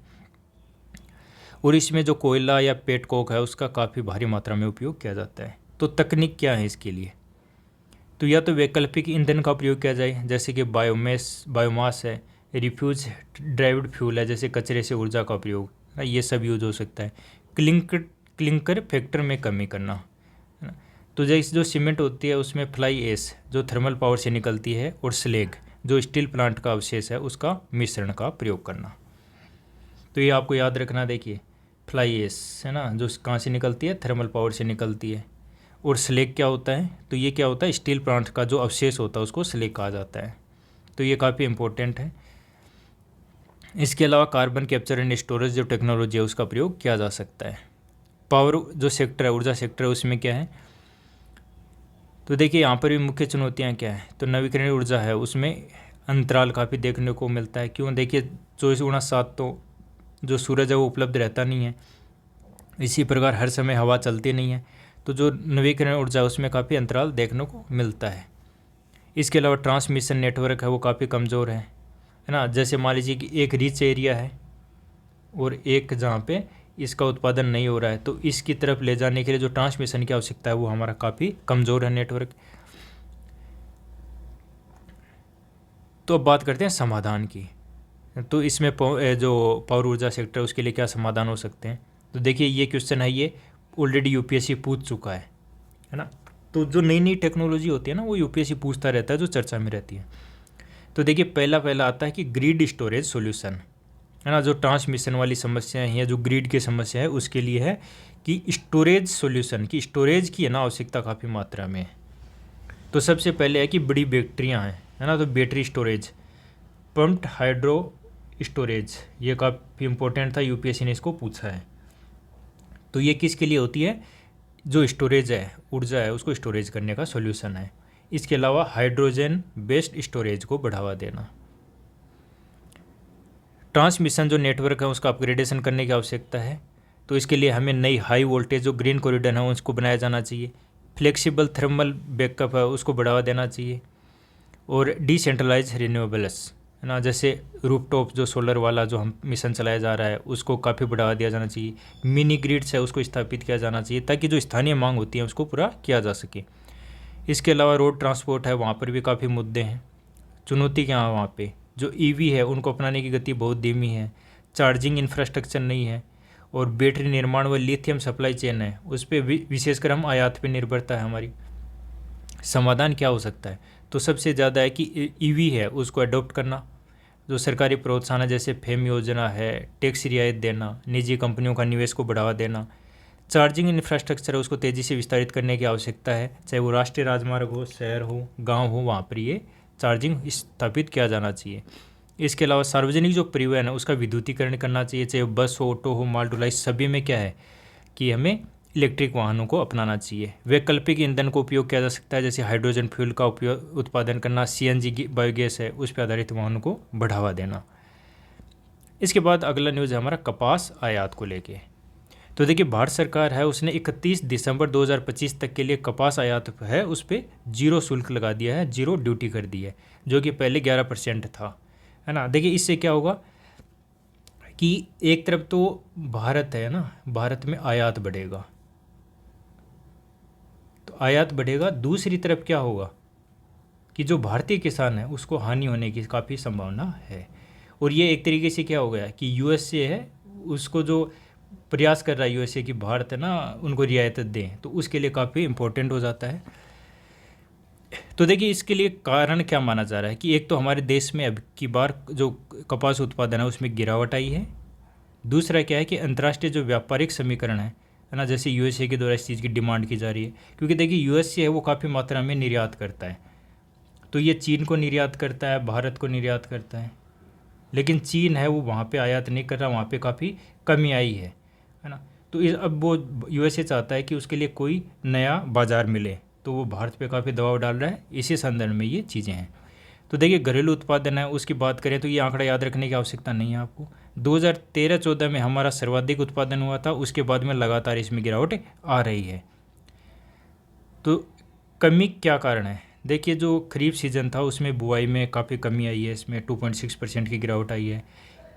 और इसमें जो कोयला या पेट कोक है उसका काफ़ी भारी मात्रा में उपयोग किया जाता है। तो तकनीक क्या है इसके लिए, तो या तो वैकल्पिक ईंधन का प्रयोग किया जाए, जैसे कि बायोमास है, रिफ्यूज ड्राइव्ड फ्यूल है, जैसे कचरे से ऊर्जा का प्रयोग, ये सब यूज हो सकता है। क्लिंकर फैक्टर में कमी करना, है ना। तो जैसे जो सीमेंट होती है उसमें फ्लाई ऐश जो थर्मल पावर से निकलती है, और स्लेग जो स्टील प्लांट का अवशेष है उसका मिश्रण का प्रयोग करना। तो ये आपको याद रखना, देखिए फ्लाई ऐश है ना, जो कहाँ से निकलती है, थर्मल पावर से निकलती है। और स्लेग क्या होता है, तो ये क्या होता है, स्टील प्लांट का जो अवशेष होता है उसको स्लेग कहा जाता है। तो ये काफ़ी इंपॉर्टेंट है। इसके अलावा कार्बन कैप्चर एंड स्टोरेज जो टेक्नोलॉजी है उसका प्रयोग किया जा सकता है। पावर जो सेक्टर है, ऊर्जा सेक्टर है, उसमें क्या है, तो देखिए यहाँ पर भी मुख्य चुनौतियाँ क्या है, तो नवीकरणीय ऊर्जा है उसमें अंतराल काफ़ी देखने को मिलता है। क्यों, देखिए 24x7 तो जो सूरज है वो उपलब्ध रहता नहीं है, इसी प्रकार हर समय हवा चलती नहीं है, तो जो नवीकरणीय ऊर्जा है उसमें काफ़ी अंतराल देखने को मिलता है। इसके अलावा ट्रांसमिशन नेटवर्क है वो काफ़ी कमज़ोर है ना। जैसे मान लीजिए कि एक रिच एरिया है और एक जहाँ पे इसका उत्पादन नहीं हो रहा है, तो इसकी तरफ ले जाने के लिए जो ट्रांसमिशन की आवश्यकता है वो हमारा काफ़ी कमज़ोर है नेटवर्क। तो अब बात करते हैं समाधान की। तो इसमें जो पावर ऊर्जा सेक्टर है उसके लिए क्या समाधान हो सकते हैं, तो देखिए ये क्वेश्चन है, ये ऑलरेडी UPSC पूछ चुका है ना। तो जो नई नई टेक्नोलॉजी होती है ना वो UPSC पूछता रहता है, जो चर्चा में रहती है। तो देखिए पहला आता है कि ग्रिड स्टोरेज सॉल्यूशन, है ना। जो ट्रांसमिशन वाली समस्याएं हैं, जो ग्रिड की समस्या है उसके लिए है कि स्टोरेज सॉल्यूशन की, स्टोरेज की है ना आवश्यकता काफ़ी मात्रा में। तो सबसे पहले है कि बड़ी बैटरियाँ हैं, है ना, तो battery storage, pumped hydro storage, ये काफ़ी इंपॉर्टेंट था, UPSC ने इसको पूछा है। तो ये किसके लिए होती है, जो स्टोरेज है, ऊर्जा है, उसको स्टोरेज करने का सॉल्यूशन है। इसके अलावा हाइड्रोजन बेस्ड स्टोरेज को बढ़ावा देना। ट्रांसमिशन जो नेटवर्क है उसका अपग्रेडेशन करने की आवश्यकता है, तो इसके लिए हमें नई हाई वोल्टेज जो ग्रीन कॉरिडोर है उसको बनाया जाना चाहिए। फ्लेक्सिबल थर्मल बैकअप है उसको बढ़ावा देना चाहिए। और डिसेंट्रलाइज रिन्यूएबल्स, है ना, जैसे रूफटॉप जो सोलर वाला जो हम मिशन चलाया जा रहा है उसको काफ़ी बढ़ावा दिया जाना चाहिए। मिनी ग्रिड्स है उसको स्थापित किया जाना चाहिए ताकि जो स्थानीय मांग होती है उसको पूरा किया जा सके। इसके अलावा रोड ट्रांसपोर्ट है, वहाँ पर भी काफ़ी मुद्दे हैं। चुनौती क्या है वहाँ पे, जो ईवी है उनको अपनाने की गति बहुत धीमी है, चार्जिंग इंफ्रास्ट्रक्चर नहीं है, और बैटरी निर्माण व लिथियम सप्लाई चेन है उस पर विशेषकर हम आयात पे निर्भरता है हमारी। समाधान क्या हो सकता है, तो सबसे ज़्यादा है कि ईवी है उसको अडॉप्ट करना, जो सरकारी प्रोत्साहन है जैसे फेम योजना है, टैक्स रियायत देना, निजी कंपनियों का निवेश को बढ़ावा देना, चार्जिंग इंफ्रास्ट्रक्चर है उसको तेज़ी से विस्तारित करने की आवश्यकता है, चाहे वो राष्ट्रीय राजमार्ग हो, शहर हो, गांव हो, वहाँ पर ये चार्जिंग स्थापित किया जाना चाहिए। इसके अलावा सार्वजनिक जो परिवहन है उसका विद्युतीकरण करना चाहिए, चाहे बस हो, ऑटो हो, माल ढुलाई, सभी में क्या है कि हमें इलेक्ट्रिक वाहनों को अपनाना चाहिए। वैकल्पिक ईंधन को उपयोग किया जा सकता है, जैसे हाइड्रोजन फ्यूल का उपयोग उत्पादन करना, सीएनजी बायोगैस है उस पर आधारित वाहनों को बढ़ावा देना। इसके बाद अगला न्यूज़ है हमारा कपास आयात को लेके। तो देखिए भारत सरकार है उसने 31 दिसंबर 2025 तक के लिए कपास आयात है उस पर जीरो शुल्क लगा दिया है, जीरो ड्यूटी कर दी है, जो कि पहले 11% था, है ना। देखिए इससे क्या होगा कि एक तरफ तो भारत है ना, भारत में आयात बढ़ेगा, तो आयात बढ़ेगा, दूसरी तरफ क्या होगा कि जो भारतीय किसान है उसको हानि होने की काफ़ी संभावना है। और ये एक तरीके से क्या हो गया कि यूएसए है उसको जो प्रयास कर रहा है यूएसए की भारत है ना उनको रियायत दें, तो उसके लिए काफ़ी इम्पोर्टेंट हो जाता है। तो देखिए इसके लिए कारण क्या माना जा रहा है कि एक तो हमारे देश में अब की बार जो कपास उत्पादन है उसमें गिरावट आई है। दूसरा क्या है कि अंतर्राष्ट्रीय जो व्यापारिक समीकरण है ना, जैसे यूएसए के द्वारा इस चीज़ की डिमांड की जा रही है, क्योंकि देखिए यूएसए है वो काफ़ी मात्रा में निर्यात करता है, तो ये चीन को निर्यात करता है, भारत को निर्यात करता है, लेकिन चीन है वो वहाँ पे आयात नहीं कर रहा, वहाँ पे काफ़ी कमी आई है ना। तो अब वो यूएसए चाहता है कि उसके लिए कोई नया बाज़ार मिले, तो वो भारत पे काफ़ी दबाव डाल रहा है, इसी संदर्भ में ये चीज़ें हैं। तो देखिए घरेलू उत्पादन है उसकी बात करें तो ये आंकड़ा याद रखने की आवश्यकता नहीं है आपको। 2013-14 में हमारा सर्वाधिक उत्पादन हुआ था, उसके बाद में लगातार इसमें गिरावट आ रही है। तो कमी क्या कारण है, देखिए जो खरीफ सीजन था उसमें बुआई में काफ़ी कमी आई है, इसमें 2.6% की गिरावट आई है।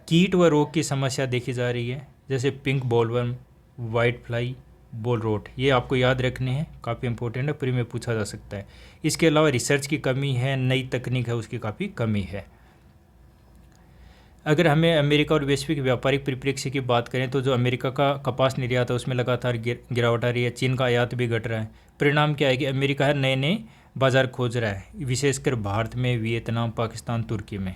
कीट व रोग की समस्या देखी जा रही है, जैसे pink bollworm, white fly, boll rot, ये आपको याद रखने हैं, काफ़ी इंपॉर्टेंट है, प्री में पूछा जा सकता है। इसके अलावा रिसर्च की कमी है, नई तकनीक है उसकी काफ़ी कमी है। अगर हमें अमेरिका और वैश्विक व्यापारिक परिप्रेक्ष्य की बात करें तो जो अमेरिका का कपास निर्यात है उसमें लगातार गिरावट आ रही है, चीन का आयात भी घट रहा है। परिणाम क्या है कि अमेरिका है नए नए बाजार खोज रहा है, विशेषकर भारत में, वियतनाम, पाकिस्तान, तुर्की में।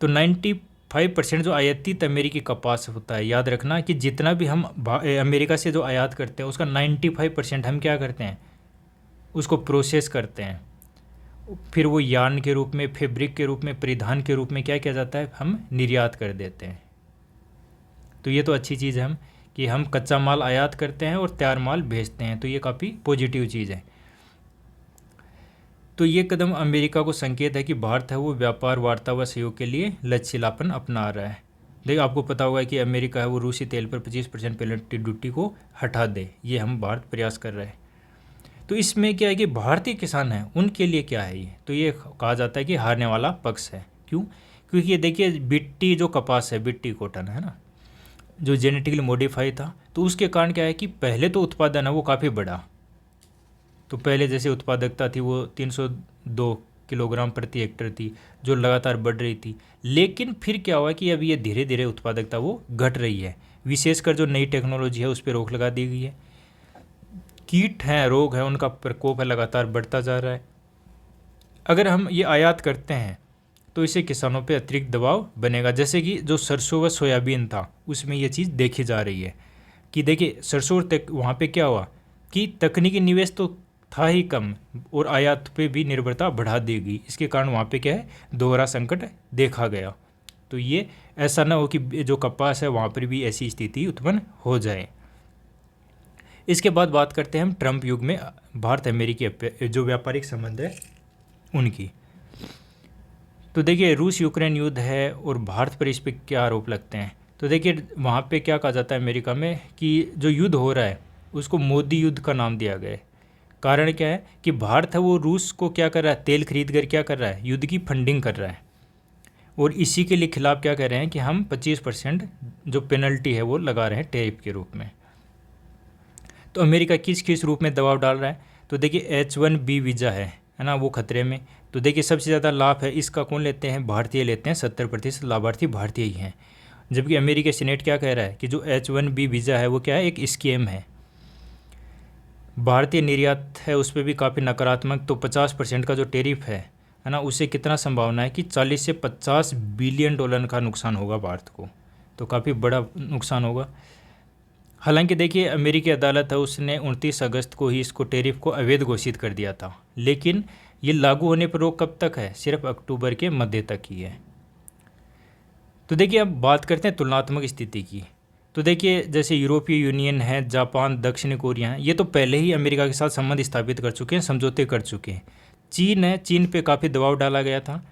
तो 95% जो आयातित अमेरिकी कपास होता है, याद रखना कि जितना भी हम अमेरिका से जो आयात करते हैं उसका 95% हम क्या करते हैं, उसको प्रोसेस करते हैं, फिर वो यार्न के रूप में, फैब्रिक के रूप में, परिधान के रूप में क्या किया जाता है, हम निर्यात कर देते हैं। तो ये तो अच्छी चीज़ है हम कि हम कच्चा माल आयात करते हैं और तैयार माल भेजते हैं, तो ये काफ़ी पॉजिटिव चीज़ है। तो ये कदम अमेरिका को संकेत है कि भारत है वो व्यापार, वार्ता व सहयोग के लिए लचीलापन अपना रहा है। देखिए आपको पता होगा कि अमेरिका है वो रूसी तेल पर 25% पेनल्टी ड्यूटी को हटा दे, ये हम भारत प्रयास कर रहे हैं। तो इसमें क्या है कि भारतीय किसान हैं उनके लिए क्या है ये, तो ये कहा जाता है कि हारने वाला पक्ष है। क्यों, क्योंकि ये देखिए बिट्टी जो कपास है, बिट्टी कॉटन है ना, जो जेनेटिकली मॉडिफाई था, तो उसके कारण क्या है कि पहले तो उत्पादन है वो काफ़ी बढ़ा, तो पहले जैसे उत्पादकता थी वो 302 किलोग्राम प्रति हेक्टेयर थी, जो लगातार बढ़ रही थी। लेकिन फिर क्या हुआ कि अब ये धीरे धीरे उत्पादकता वो घट रही है, विशेषकर जो नई टेक्नोलॉजी है उस पर रोक लगा दी गई है। कीट हैं, रोग है, उनका प्रकोप है लगातार बढ़ता जा रहा है। अगर हम ये आयात करते हैं तो इससे किसानों पे अतिरिक्त दबाव बनेगा, जैसे कि जो सरसों व सोयाबीन था उसमें ये चीज़ देखी जा रही है कि देखिए सरसों तक वहाँ पे क्या हुआ कि तकनीकी निवेश तो था ही कम और आयात पे भी निर्भरता बढ़ा दी गई, इसके कारण वहाँ पे क्या है, दोहरा संकट देखा गया। तो ये ऐसा ना हो कि जो कपास है वहाँ पर भी ऐसी स्थिति उत्पन्न हो जाए। इसके बाद बात करते हैं हम ट्रंप युग में भारत अमेरिकी जो व्यापारिक संबंध है उनकी। तो देखिए रूस यूक्रेन युद्ध है और भारत पर इस पर क्या आरोप लगते हैं, तो देखिए वहाँ पे क्या कहा जाता है अमेरिका में कि जो युद्ध हो रहा है उसको मोदी युद्ध का नाम दिया गया है। कारण क्या है कि भारत है वो रूस को क्या कर रहा है, तेल खरीद कर क्या कर रहा है, युद्ध की फंडिंग कर रहा है, और इसी के लिए खिलाफ क्या कह रहे हैं कि हम 25% जो पेनल्टी है वो लगा रहे हैं टैरिफ के रूप में। तो अमेरिका किस किस रूप में दबाव डाल रहा है, तो देखिए H1B वीज़ा है ना, वो खतरे में। तो देखिए सबसे ज़्यादा लाभ है इसका कौन लेते हैं, भारतीय लेते हैं, 70% लाभार्थी भारतीय ही हैं। जबकि अमेरिका सीनेट क्या कह रहा है कि जो H1B वीज़ा है वो क्या है, एक स्कैम है। भारतीय निर्यात है उस पर भी काफ़ी नकारात्मक। तो 50% का जो टेरिफ है ना, उससे कितना संभावना है कि 40 से 50 बिलियन डॉलर का नुकसान होगा भारत को। तो काफ़ी बड़ा नुकसान होगा। हालांकि देखिए अमेरिकी अदालत है उसने 29 अगस्त को ही इसको टेरिफ को अवैध घोषित कर दिया था, लेकिन ये लागू होने पर रोक कब तक है, सिर्फ अक्टूबर के मध्य तक ही है। तो देखिए अब बात करते हैं तुलनात्मक स्थिति की। तो देखिए जैसे यूरोपीय यूनियन है, जापान, दक्षिण कोरिया है, ये तो पहले ही अमेरिका के साथ संबंध स्थापित कर चुके हैं, समझौते कर चुके हैं। चीन है, चीन पे काफ़ी दबाव डाला गया था,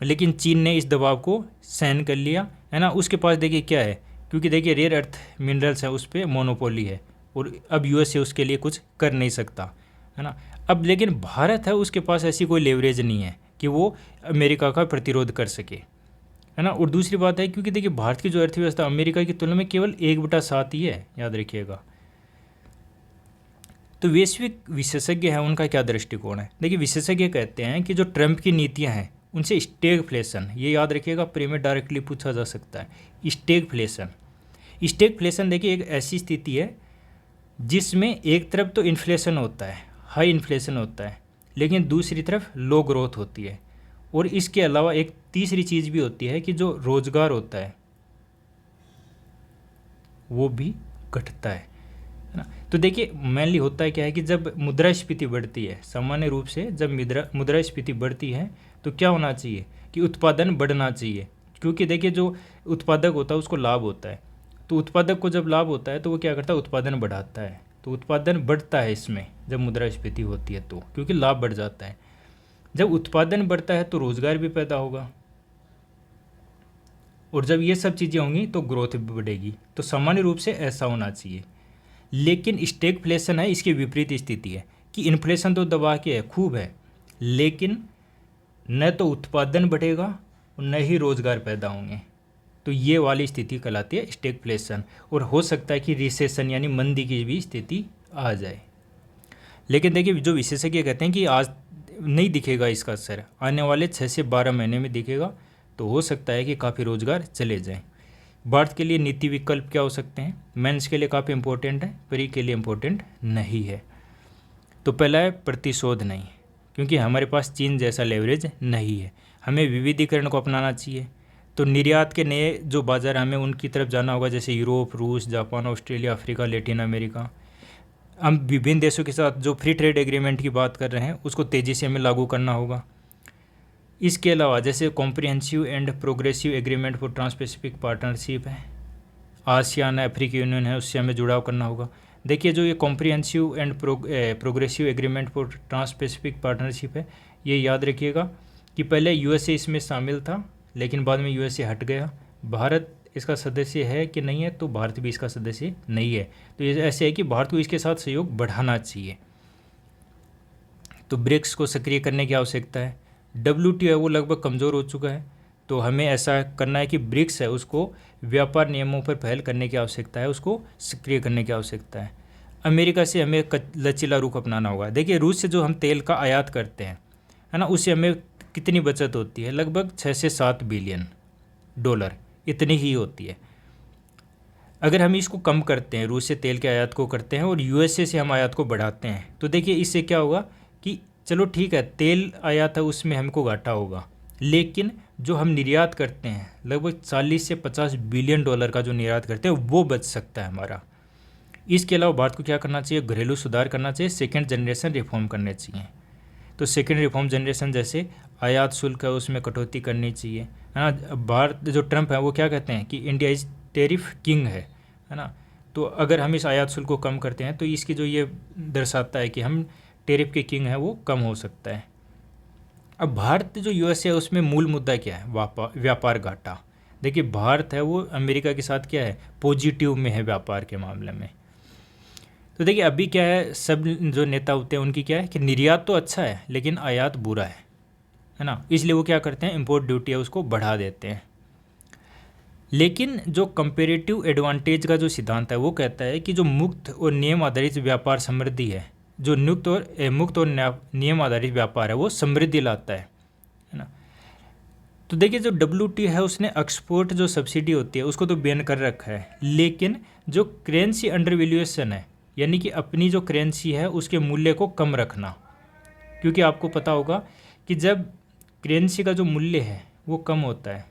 लेकिन चीन ने इस दबाव को सहन कर लिया है ना। उसके पास देखिए क्या है, क्योंकि देखिए रेयर अर्थ मिनरल्स है उस पर मोनोपोली है, और अब यूएसए उसके लिए कुछ कर नहीं सकता है ना। अब लेकिन भारत है उसके पास ऐसी कोई लेवरेज नहीं है कि वो अमेरिका का प्रतिरोध कर सके, है ना। और दूसरी बात है क्योंकि देखिए भारत की जो अर्थव्यवस्था अमेरिका की तुलना में केवल 1/7 ही है, याद रखिएगा। तो वैश्विक विशेषज्ञ हैं उनका क्या दृष्टिकोण है, देखिए विशेषज्ञ कहते हैं कि जो ट्रंप की नीतियां हैं उनसे स्टैगफ्लेशन, ये याद रखिएगा, प्री में डायरेक्टली पूछा जा सकता है। स्टैगफ्लेशन देखिए एक ऐसी स्थिति है जिसमें एक तरफ तो इन्फ्लेशन होता है, हाई इन्फ्लेशन होता है, लेकिन दूसरी तरफ लो ग्रोथ होती है। और इसके अलावा एक तीसरी चीज़ भी होती है कि जो रोजगार होता है वो भी घटता है ना। तो देखिए मेनली होता है क्या है कि जब मुद्रास्फीति बढ़ती है, सामान्य रूप से जब मुद्रास्फीति बढ़ती है तो क्या होना चाहिए कि उत्पादन बढ़ना चाहिए, क्योंकि देखिए जो उत्पादक होता है उसको लाभ होता है। तो उत्पादक को जब लाभ होता है तो वो क्या करता है, उत्पादन बढ़ाता है। तो उत्पादन बढ़ता है इसमें जब मुद्रास्फीति होती है, तो क्योंकि लाभ बढ़ जाता है। जब उत्पादन बढ़ता है तो रोजगार भी पैदा होगा, और जब ये सब चीज़ें होंगी तो ग्रोथ भी बढ़ेगी। तो सामान्य रूप से ऐसा होना चाहिए। लेकिन स्टैगफ्लेशन है, इसकी विपरीत स्थिति है कि इन्फ्लेशन तो दबा के है, खूब है, लेकिन न तो उत्पादन बढ़ेगा और न ही रोजगार पैदा होंगे। तो ये वाली स्थिति कहलाती है स्टैगफ्लेशन। और हो सकता है कि रिसेशन यानी मंदी की भी स्थिति आ जाए। लेकिन देखिए जो विशेषज्ञ कहते हैं कि आज नहीं दिखेगा इसका असर, आने वाले 6 से 12 महीने में दिखेगा। तो हो सकता है कि काफ़ी रोजगार चले जाएं। भारत के लिए नीति विकल्प क्या हो सकते हैं, मेंस के लिए काफ़ी इंपॉर्टेंट है, प्री के लिए इंपॉर्टेंट नहीं है। तो पहला है प्रतिशोध नहीं, क्योंकि हमारे पास चीन जैसा लेवरेज नहीं है। हमें विविधीकरण को अपनाना चाहिए। तो निर्यात के नए जो बाजार हमें उनकी तरफ जाना होगा, जैसे यूरोप, रूस, Japan, Australia, Africa, Latin America. हम विभिन्न देशों के साथ जो फ्री ट्रेड एग्रीमेंट की बात कर रहे हैं उसको तेज़ी से हमें लागू करना होगा। इसके अलावा जैसे comprehensive and progressive agreement for trans Pacific partnership है, आसियान है, अफ्रीकी यूनियन है, उससे हमें जुड़ाव करना होगा। देखिए जो ये comprehensive and progressive agreement for trans Pacific partnership है, ये याद रखिएगा कि पहले यूएसए इसमें शामिल था, लेकिन बाद में यूएसए हट गया। भारत इसका सदस्य है कि नहीं है, तो भारत भी इसका सदस्य नहीं है। तो ये ऐसे है कि भारत को इसके साथ सहयोग बढ़ाना चाहिए। तो ब्रिक्स को सक्रिय करने की आवश्यकता है। WTO है वो लगभग कमज़ोर हो चुका है, तो हमें ऐसा करना है कि ब्रिक्स है उसको व्यापार नियमों पर पहल करने की आवश्यकता है, उसको सक्रिय करने की आवश्यकता है। अमेरिका से हमें लचीला रुख अपनाना होगा। देखिए रूस से जो हम तेल का आयात करते हैं, है ना, उससे हमें कितनी बचत होती है, लगभग 6 से 7 बिलियन डॉलर, इतनी ही होती है। अगर हम इसको कम करते हैं, रूस से तेल के आयात को करते हैं और यूएसए से हम आयात को बढ़ाते हैं, तो देखिए इससे क्या होगा कि चलो ठीक है तेल आयात है उसमें हमको घाटा होगा, लेकिन जो हम निर्यात करते हैं लगभग 40 से 50 बिलियन डॉलर का जो निर्यात करते हैं वो बच सकता है हमारा। इसके अलावा भारत को क्या करना चाहिए, घरेलू सुधार करना चाहिए, सेकेंड जनरेशन रिफॉर्म करने चाहिए। तो सेकेंड रिफॉर्म जनरेशन जैसे आयात शुल्क है उसमें कटौती करनी चाहिए, है ना। भारत जो ट्रंप है वो क्या कहते हैं कि इंडिया इज टेरिफ किंग है ना। तो अगर हम इस आयात शुल्क को कम करते हैं तो इसकी जो ये दर्शाता है कि हम टेरिफ के किंग हैं वो कम हो सकता है। अब भारत जो यूएसए है उसमें मूल मुद्दा क्या है, व्यापार घाटा। देखिए भारत है वो अमेरिका के साथ क्या है, पॉजिटिव में है व्यापार के मामले में। तो देखिए अभी क्या है, सब जो नेता होते हैं उनकी क्या है कि निर्यात तो अच्छा है लेकिन आयात बुरा है ना। इसलिए वो क्या करते हैं, इंपोर्ट ड्यूटी है उसको बढ़ा देते हैं। लेकिन जो कंपेरेटिव एडवांटेज का जो सिद्धांत है वो कहता है कि जो मुक्त और नियम आधारित व्यापार समृद्धि है जो मुक्त और नियम आधारित व्यापार है वो समृद्धि लाता है ना। तो देखिए जो WTO है उसने एक्सपोर्ट जो सब्सिडी होती है उसको तो बैन कर रखा है, लेकिन जो करेंसी अंडर वैल्यूएशन है, यानी कि अपनी जो करेंसी है उसके मूल्य को कम रखना, क्योंकि आपको पता होगा कि जब करेंसी का जो मूल्य है वो कम होता है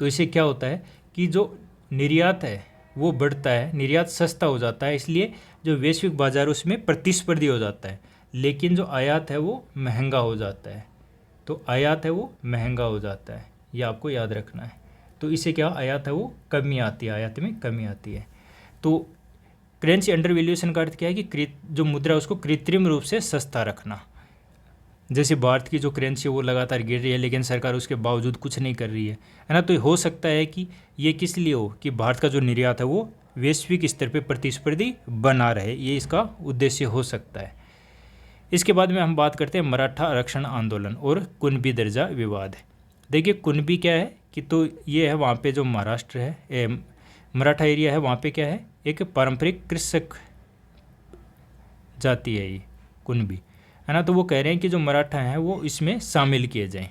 तो इससे क्या होता है कि जो निर्यात है वो बढ़ता है, निर्यात सस्ता हो जाता है, इसलिए जो वैश्विक बाजार उसमें प्रतिस्पर्धी हो जाता है, लेकिन जो आयात है वो महंगा हो जाता है। तो आयात है वो महंगा हो जाता है, ये आपको याद रखना है। तो इससे क्या आयात है वो कमी आती है, आयात में कमी आती है। तो करेंसी अंडर वैल्यूएशन का अर्थ क्या है कि जो मुद्रा है उसको कृत्रिम रूप से सस्ता रखना। जैसे भारत की जो करेंसी है वो लगातार गिर रही है, लेकिन सरकार उसके बावजूद कुछ नहीं कर रही है ना। तो हो सकता है कि ये किस लिए हो कि भारत का जो निर्यात है वो वैश्विक स्तर पर प्रतिस्पर्धी बना रहे, ये इसका उद्देश्य हो सकता है। इसके बाद में हम बात करते हैं मराठा आरक्षण आंदोलन और कुणबी दर्जा विवाद। देखिए कुणबी क्या है कि तो ये है वहाँ पे जो महाराष्ट्र है, मराठा एरिया है, वहाँ पे क्या है एक पारंपरिक कृषक जाति है ये कुणबी, है ना। तो वो कह रहे हैं कि जो मराठा हैं वो इसमें शामिल किए जाएं।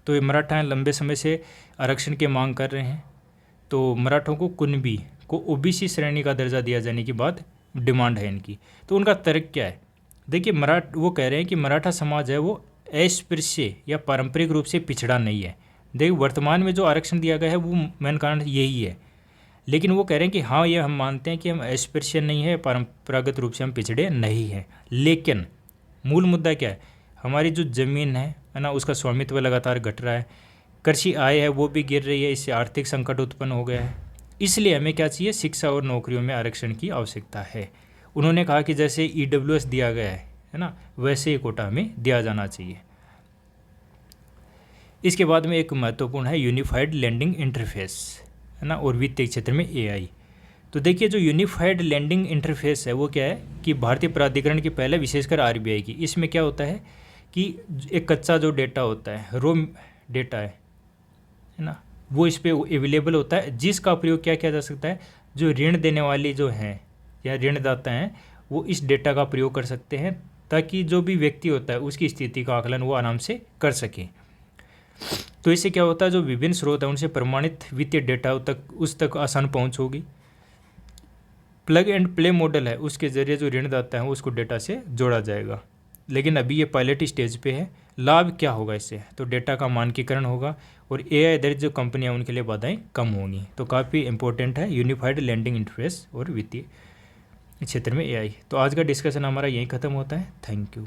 तो ये मराठा लंबे समय से आरक्षण की मांग कर रहे हैं, तो मराठों को कुणबी को OBC श्रेणी का दर्जा दिया जाने की बात डिमांड है इनकी। तो उनका तर्क क्या है, देखिए वो कह रहे हैं कि मराठा समाज है वो अस्पृश्य या पारंपरिक रूप से पिछड़ा नहीं है। देखिए वर्तमान में जो आरक्षण दिया गया है वो मेन कारण यही है, लेकिन वो कह रहे हैं कि हाँ ये हम मानते हैं कि हम अस्पृश्य नहीं है, परंपरागत रूप से हम पिछड़े नहीं हैं, लेकिन मूल मुद्दा क्या है, हमारी जो ज़मीन है ना उसका स्वामित्व लगातार घट रहा है, कृषि आय है वो भी गिर रही है, इससे आर्थिक संकट उत्पन्न हो गया है, इसलिए हमें क्या चाहिए, शिक्षा और नौकरियों में आरक्षण की आवश्यकता है। उन्होंने कहा कि जैसे EWS दिया गया है ना, वैसे ही कोटा हमें दिया जाना चाहिए। इसके बाद में एक महत्वपूर्ण है यूनिफाइड लैंडिंग इंटरफेस, है ना, और वित्तीय क्षेत्र में AI। तो देखिए जो यूनिफाइड लैंडिंग इंटरफेस है वो क्या है कि भारतीय प्राधिकरण की पहले विशेषकर RBI की, इसमें क्या होता है कि एक कच्चा जो डेटा होता है, रो डेटा है ना, वो इस पर अवेलेबल होता है, जिसका प्रयोग क्या किया जा सकता है, जो ऋण देने वाली जो हैं या ऋणदाता हैं वो इस डेटा का प्रयोग कर सकते हैं, ताकि जो भी व्यक्ति होता है उसकी स्थिति का आकलन वो आराम से कर सकें। तो इससे क्या होता है, जो विभिन्न स्रोत हैं उनसे प्रमाणित वित्तीय डेटा उस तक आसान पहुंच होगी। प्लग एंड प्ले मॉडल है, उसके जरिए जो ऋणदाता है उसको डेटा से जोड़ा जाएगा, लेकिन अभी ये पायलट स्टेज पे है। लाभ क्या होगा इससे, तो डेटा का मानकीकरण होगा और AI आधारित जो कंपनियां उनके लिए बाधाएं कम होंगी। तो काफ़ी इंपॉर्टेंट है यूनिफाइड लैंडिंग इंटरफेस और वित्तीय क्षेत्र में AI। तो आज का डिस्कशन हमारा यहीं ख़त्म होता है। Thank you.